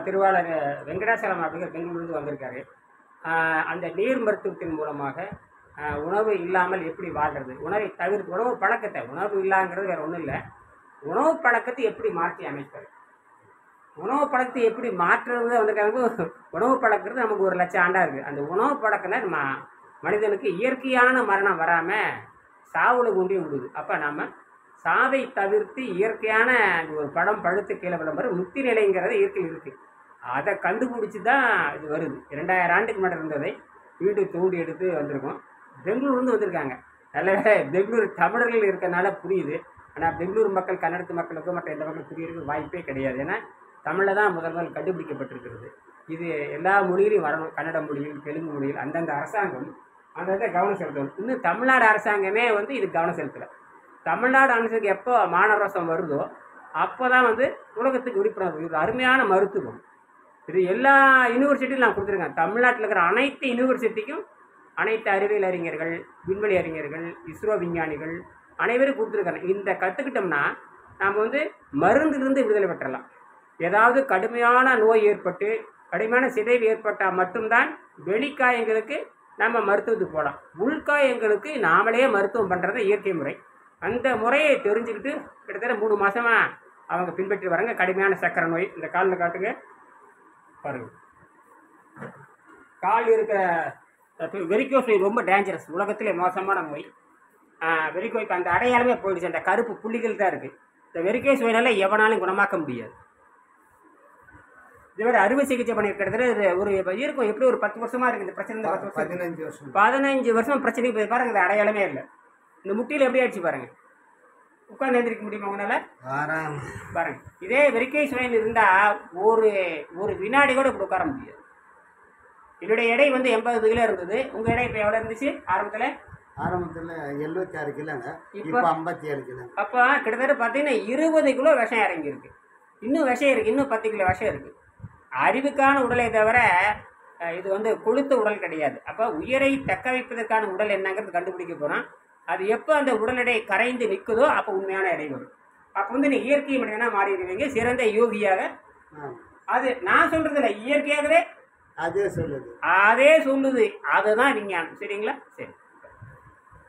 திருவாளர் வெங்கடாசலம் அப்படிங்கிற பெங்களூர்லேருந்து வந்திருக்காரு. அந்த நீர் மருத்துவத்தின் மூலமாக உணவு இல்லாமல் எப்படி வாழ்கிறது, உணவை தவிர்த்து உணவு பழக்கத்தை, உணவு இல்லாங்கிறது வேறு ஒன்றும் இல்லை, உணவு பழக்கத்தை எப்படி மாற்றி அமைப்பது, உணவு பழக்கத்தை எப்படி மாற்றுறது வந்திருக்காங்க. உணவு பழக்கிறது நமக்கு 1,00,000 ஆண்டாக இருக்குது. அந்த உணவு பழக்கம் தான் மனிதனுக்கு இயற்கையான மரணம் வராமல் சாவுல கொண்டே விடுது. அப்போ நம்ம சாவை தவிர்த்து இயற்கையான ஒரு படம் பழுத்து கீழே விளம்பரம் முக்தி நிலைங்கிறது இயற்கையில் இருக்குது. அதை கண்டுபிடிச்சி தான் இது வருது. 2000 ஆண்டுக்கு முன்னாடி இருந்ததை வீட்டுக்கு தோண்டி எடுத்து வந்திருக்கோம். பெங்களூர்லேருந்து வந்திருக்காங்க. நல்ல பெங்களூர் தமிழர்கள் இருக்கிறனால புரியுது. ஆனால் பெங்களூர் மக்கள் கன்னடத்து மக்களுக்கும் மற்ற எந்த மக்கள் புரியுறதுக்கு வாய்ப்பே கிடையாது. ஏன்னா தமிழில் தான் முதல் கண்டுபிடிக்கப்பட்டிருக்கிறது. இது எல்லா மொழியிலையும் வரணும். கன்னட மொழியில், தெலுங்கு மொழியில் அந்தந்த அரசாங்கம் அந்தந்த கவனம் செலுத்தணும். இன்னும் தமிழ்நாடு அரசாங்கமே இது கவனம் செலுத்தலை. தமிழ்நாடு அரசுக்கு எப்போ மானரசம் வருதோ அப்போ தான் உலகத்துக்கு விழிப்புணர்வு. இது அருமையான மருத்துவம். இது எல்லா யூனிவர்சிட்டியும் நான் கொடுத்துருக்கேன். தமிழ்நாட்டில் இருக்கிற அனைத்து யூனிவர்சிட்டிக்கும் அனைத்து அறிவியல் அறிஞர்கள், விண்வெளி அறிஞர்கள், இஸ்ரோ விஞ்ஞானிகள் அனைவரும் கொடுத்துருக்காங்க. இந்த கற்றுக்கிட்டோம்னா நாம் மருந்திலிருந்து விடுதலை பெற்றலாம். ஏதாவது கடுமையான நோய் ஏற்பட்டு கடுமையான சிதைவு ஏற்பட்டால் மட்டும்தான் வெளிக்காயங்களுக்கு நம்ம மருத்துவத்துக்கு போகலாம். உள்காயங்களுக்கு நாமளே மருத்துவம் பண்ணுறது இயற்கை முறை. அந்த முறையை தெரிஞ்சுக்கிட்டு கிட்டத்தட்ட 3 மாதமாக அவங்க பின்பற்றி வராங்க. கடுமையான சக்கரை நோய், இந்த காலில் காட்டுங்க பாருங்கள், கால் இருக்கிற வெரிகோஸ் நோய் ரொம்ப டேஞ்சரஸ், உலகத்திலே மோசமான நோய். வெரிகோய்க்கு அந்த அடையாளமே போயிடுச்சு. அந்த கருப்பு புள்ளிகள் தான் இருக்குது. இந்த வெரிகோஸ் நோயினால எவனாலும் குணமாக்க முடியாது. இதுவரை அறுவை சிகிச்சை பண்ணியிருக்கிறது ஒரு இருக்கும். எப்படி ஒரு 10 வருஷமாக இருக்குது இந்த பிரச்சனை. 15 வருஷம் பிரச்சனை போய் பாருங்கள். இந்த அடையாளமே இல்லை. இந்த முட்டியில் எப்படி ஆயிடுச்சு பாருங்கள். உட்காந்து எழுந்திரிக்க முடியுமா உங்களால்? பாருங்கள். இதே வெரிகோஸ் நோய் இருந்தால் ஒரு வினாடி கூட இப்படி உட்கார முடியாது. என்னுடைய எடை 80 கிலோ இருந்தது. உங்கள் எடை இப்போ எவ்வளோ இருந்துச்சு ஆரம்பத்தில்? 76 கிலோங்க. இப்போ 57 கிலோ. அப்போ கிட்டத்தட்ட பார்த்தீங்கன்னா 20 கிலோ விஷம் இறங்கியிருக்கு. இன்னும் விஷம் இருக்குது. இன்னும் 10 கிலோ விஷம் இருக்குது. அறிவுக்கான உடலை தவிர இது கொழுத்த உடல் கிடையாது. அப்போ உயிரை தக்க வைப்பதற்கான உடல் என்னங்கிறது கண்டுபிடிக்க போகிறோம். அது எப்போ அந்த உடல் எடை கரைந்து நிற்குதோ அப்போ உண்மையான எடை வரும். அப்போ நீ இயற்கை மனிதனாக மாறிடுவீங்க, சிறந்த யோகியாக. அது நான் சொல்கிறது இல்லை, இயற்கையாகவே அதே சொல்லுது. அதுதான் விஞ்ஞானம். சரிங்களா? சரி.